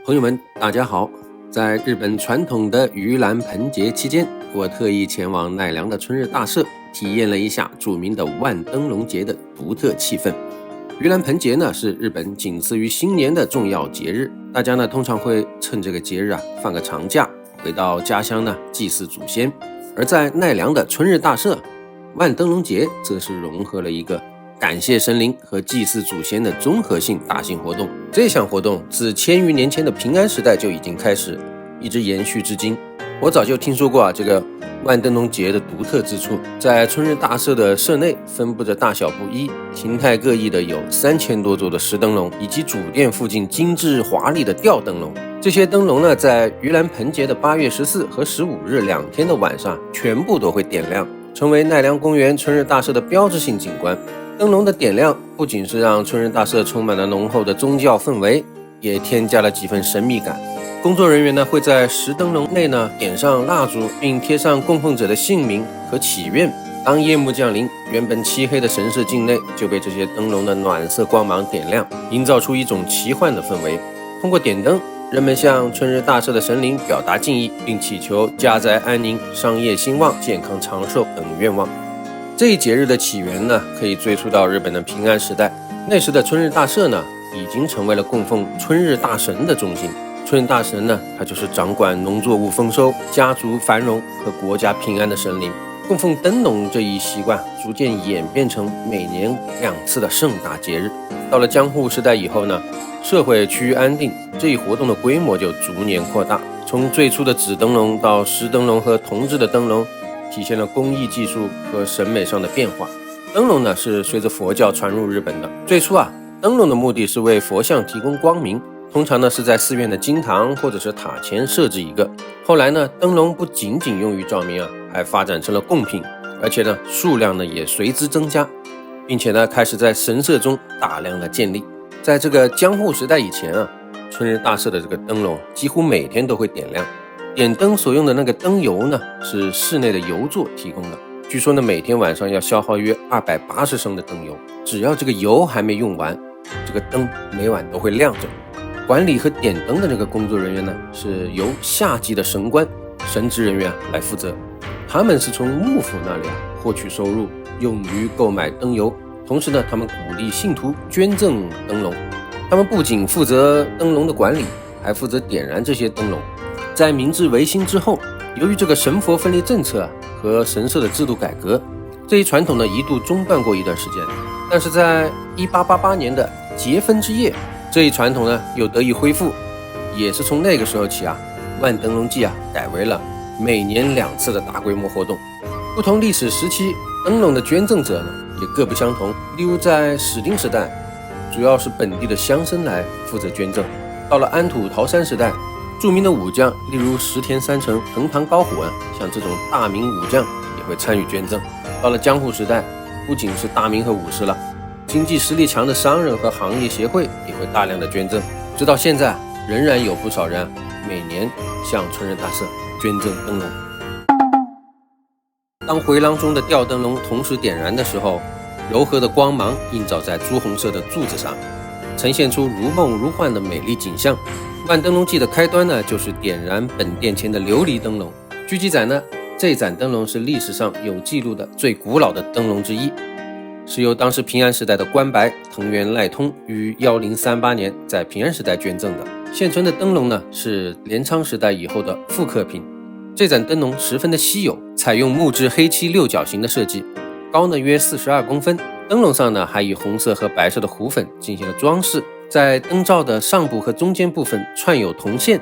朋友们，大家好！在日本传统的盂兰盆节期间，我特意前往奈良的春日大社，体验了一下著名的万灯笼节的独特气氛。盂兰盆节呢，是日本仅次于新年的重要节日，大家呢通常会趁这个节日放个长假，回到家乡呢祭祀祖先。而在奈良的春日大社，万灯笼节则是融合了一个感谢神灵和祭祀祖先的综合性大型活动。这项活动自1000余年前的平安时代就已经开始，一直延续至今。我早就听说过这个万灯笼节的独特之处。在春日大社的社内分布着大小不一、形态各异的有3000多座的石灯笼，以及主殿附近精致华丽的吊灯笼。这些灯笼呢，在盂兰盆节的8月14和15日2天的晚上全部都会点亮，成为奈良公园春日大社的标志性景观。灯笼的点亮不仅是让春日大社充满了浓厚的宗教氛围，也添加了几分神秘感。工作人员呢会在石灯笼内呢点上蜡烛，并贴上供奉者的姓名和祈愿。当夜幕降临，原本漆黑的神社境内就被这些灯笼的暖色光芒点亮，营造出一种奇幻的氛围。通过点灯，人们向春日大社的神灵表达敬意，并祈求家宅安宁、商业兴旺、健康长寿等愿望。这一节日的起源呢，可以追溯到日本的平安时代。那时的春日大社呢，已经成为了供奉春日大神的中心。春日大神呢，他就是掌管农作物丰收、家族繁荣和国家平安的神灵。供奉灯笼这一习惯逐渐演变成每年2次的盛大节日。到了江户时代以后呢，社会趋于安定，这一活动的规模就逐年扩大。从最初的纸灯笼到石灯笼和铜制的灯笼，体现了工艺技术和审美上的变化。灯笼呢，是随着佛教传入日本的。最初灯笼的目的是为佛像提供光明，通常呢是在寺院的经堂或者是塔前设置一个。后来呢，灯笼不仅仅用于照明还发展成了贡品，而且呢数量呢也随之增加，并且呢开始在神社中大量的建立。在这个江户时代以前春日大社的这个灯笼几乎每天都会点亮。点灯所用的那个灯油呢，是室内的油座提供的。据说呢，每天晚上要消耗约280升的灯油。只要这个油还没用完，这个灯每晚都会亮着。管理和点灯的这个工作人员呢，是由下级的神官、神职人员来负责。他们是从幕府那里获取收入，用于购买灯油。同时呢，他们鼓励信徒捐赠灯笼。他们不仅负责灯笼的管理，还负责点燃这些灯笼。在明治维新之后，由于这个神佛分离政策和神社的制度改革，这一传统呢一度中断过一段时间。但是在1888年的节分之夜，这一传统呢又得以恢复。也是从那个时候起万灯笼祭改为了每年2次的大规模活动。不同历史时期，灯笼的捐赠者呢也各不相同。例如在室町时代，主要是本地的乡绅来负责捐赠。到了安土桃山时代，著名的武将，例如石田三成、藤堂高虎像这种大名武将也会参与捐赠。到了江户时代，不仅是大名和武士了，经济实力强的商人和行业协会也会大量的捐赠。直到现在，仍然有不少人每年向春日大社捐赠灯笼。当回廊中的吊灯笼同时点燃的时候，柔和的光芒映照在朱红色的柱子上，呈现出如梦如幻的美丽景象。万灯笼祭的开端呢，就是点燃本殿前的琉璃灯笼。据记载呢，这盏灯笼是历史上有记录的最古老的灯笼之一，是由当时平安时代的官白藤原赖通于1038年在平安时代捐赠的。现存的灯笼呢，是镰仓时代以后的复刻品。这盏灯笼十分的稀有，采用木质黑漆六角形的设计，高呢约42公分。灯笼上呢还以红色和白色的糊粉进行了装饰。在灯罩的上部和中间部分串有铜线，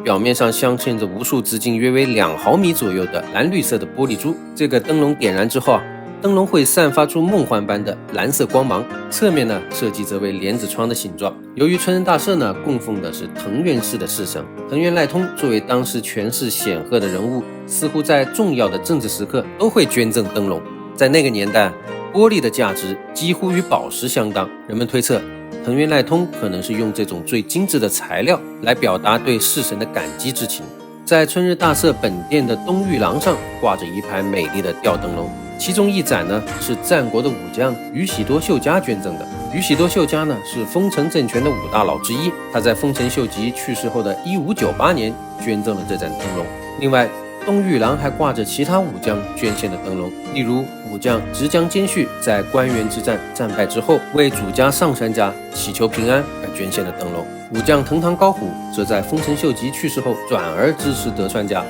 表面上镶嵌着无数直径约为2毫米左右的蓝绿色的玻璃珠。这个灯笼点燃之后灯笼会散发出梦幻般的蓝色光芒。侧面呢设计则为帘子窗的形状。由于春日大社呢供奉的是藤原氏的式神，藤原赖通作为当时权势显赫的人物，似乎在重要的政治时刻都会捐赠灯笼。在那个年代，玻璃的价值几乎与宝石相当，人们推测藤原赖通可能是用这种最精致的材料来表达对式神的感激之情。在春日大社本殿的东御廊上挂着一排美丽的吊灯笼，其中一盏呢是战国的武将宇喜多秀家捐赠的。宇喜多秀家呢是丰臣政权的5大佬之一，他在丰臣秀吉去世后的1598年捐赠了这盏灯笼。另外，东御廊还挂着其他武将捐献的灯笼，例如武将直江兼续在关原之战战败之后，为主家上杉家祈求平安而捐献的灯笼。武将藤堂高虎则在丰臣秀吉去世后转而支持德川家，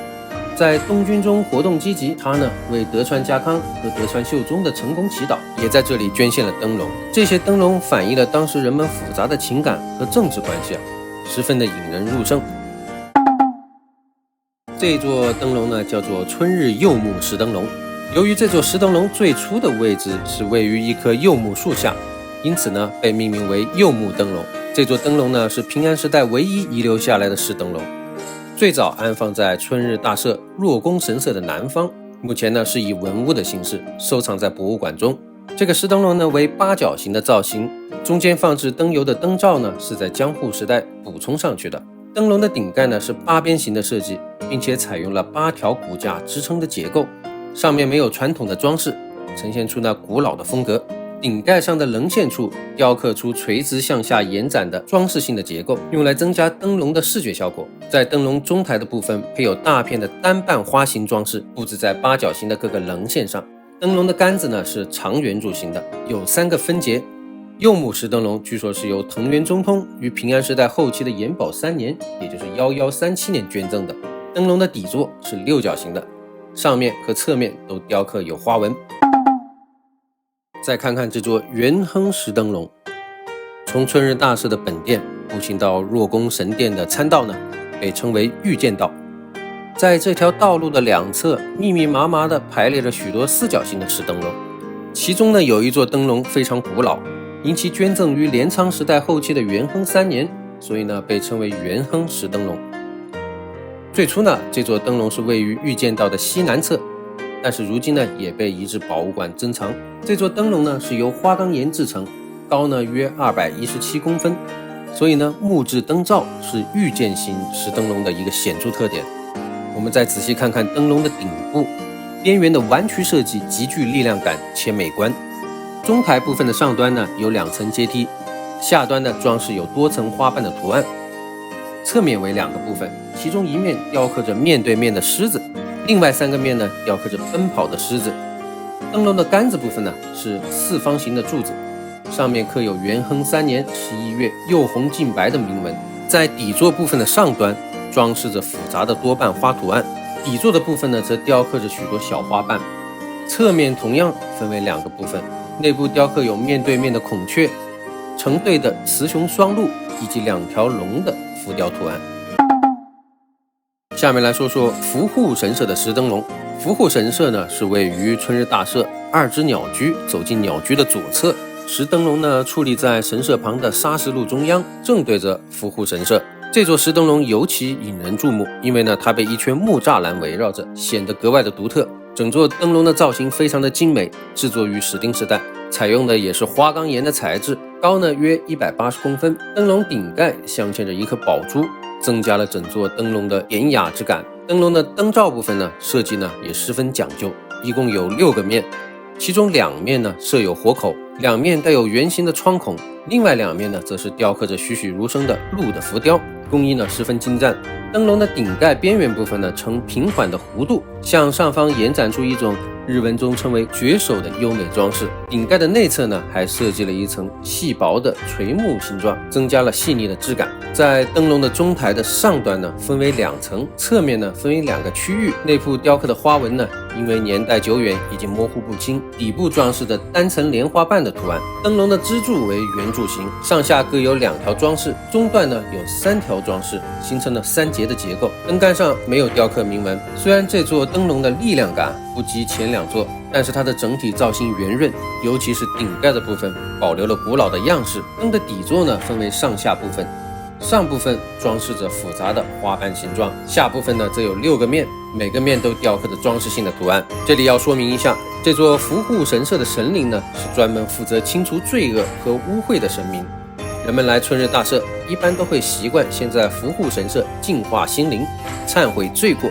在东军中活动积极，他呢为德川家康和德川秀忠的成功祈祷，也在这里捐献了灯笼。这些灯笼反映了当时人们复杂的情感和政治关系十分的引人入胜。这座灯笼呢叫做春日柚木石灯笼。由于这座石灯笼最初的位置是位于一棵柚木树下，因此呢被命名为柚木灯笼。这座灯笼呢是平安时代唯一遗留下来的石灯笼，最早安放在春日大社若宫神社的南方，目前呢是以文物的形式收藏在博物馆中。这个石灯笼呢为八角形的造型，中间放置灯油的灯罩呢是在江户时代补充上去的。灯笼的顶盖呢是八边形的设计，并且采用了8条骨架支撑的结构，上面没有传统的装饰，呈现出那古老的风格。顶盖上的棱线处雕刻出垂直向下延展的装饰性的结构，用来增加灯笼的视觉效果。在灯笼中台的部分配有大片的单瓣花形装饰，布置在八角形的各个棱线上。灯笼的杆子呢是长圆柱形的，有3个分节。柚木石灯笼据说是由藤原忠通于平安时代后期的延保3年，也就是1137年捐赠的。灯笼的底座是6角形的，上面和侧面都雕刻有花纹。再看看这座元亨石灯笼，从春日大社的本殿步行到若宫神殿的参道呢，被称为御剑道。在这条道路的两侧密密麻麻地排列着许多4角形的石灯笼，其中呢有一座灯笼非常古老，因其捐赠于镰仓时代后期的元亨3年，所以呢被称为元亨石灯笼。最初呢这座灯笼是位于御剑道的西南侧，但是如今呢也被移至博物馆珍藏。这座灯笼呢是由花岗岩制成，高呢约217公分，所以呢木质灯罩是御剑型石灯笼的一个显著特点。我们再仔细看看灯笼的顶部，边缘的弯曲设计极具力量感且美观。中台部分的上端呢有2层阶梯，下端呢装饰有多层花瓣的图案。侧面为2个部分，其中一面雕刻着面对面的狮子，另外3个面呢雕刻着奔跑的狮子。灯笼的杆子部分呢是4方形的柱子，上面刻有元亨3年11月又红尽白的铭文。在底座部分的上端装饰着复杂的多瓣花图案，底座的部分呢则雕刻着许多小花瓣。侧面同样分为2个部分，内部雕刻有面对面的孔雀、成对的雌雄双鹿以及2条龙的浮雕图案。下面来说说伏护神社的石灯笼。伏护神社呢是位于春日大社2只鸟居走进鸟居的左侧，石灯笼呢矗立在神社旁的沙石路中央，正对着伏护神社。这座石灯笼尤其引人注目，因为呢它被一圈木栅栏围绕着，显得格外的独特。整座灯笼的造型非常的精美，制作于室町时代，采用的也是花岗岩的材质，高呢约180公分。灯笼顶盖镶嵌着一颗宝珠，增加了整座灯笼的典雅之感。灯笼的灯罩部分呢设计呢也十分讲究，一共有6个面，其中2面呢设有活口，2面带有圆形的窗孔，另外2面呢则是雕刻着栩栩如生的鹿的浮雕，工艺呢十分精湛。灯笼的顶盖边缘部分呢呈平缓的弧度，向上方延展出一种日文中称为绝手的优美装饰。顶盖的内侧呢还设计了一层细薄的垂木形状，增加了细腻的质感。在灯笼的中台的上端呢分为2层，侧面呢分为2个区域，内部雕刻的花纹呢因为年代久远已经模糊不清，底部装饰的单层莲花瓣的图案。灯笼的支柱为圆柱形，上下各有2条装饰，中段呢有3条装饰，形成了3节的结构。灯杆上没有雕刻铭文，虽然这座灯笼的力量感不及前2座，但是它的整体造型圆润，尤其是顶盖的部分保留了古老的样式。灯的底座呢分为上下部分，上部分装饰着复杂的花瓣形状，下部分呢则有6个面，每个面都雕刻着装饰性的图案。这里要说明一下，这座伏护神社的神灵呢是专门负责清除罪恶和污秽的神明。人们来春日大社一般都会习惯先在伏护神社净化心灵，忏悔罪过，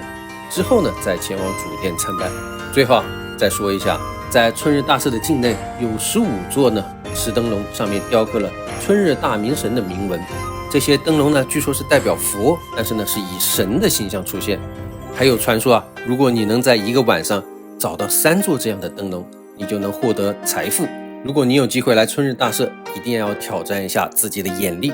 之后呢再前往主殿参拜。最后再说一下，在春日大社的境内有15座呢石灯笼，上面雕刻了春日大明神的铭文。这些灯笼呢，据说是代表佛，但是呢是以神的形象出现。还有传说啊，如果你能在一个晚上找到3座这样的灯笼，你就能获得财富。如果你有机会来春日大社，一定要挑战一下自己的眼力。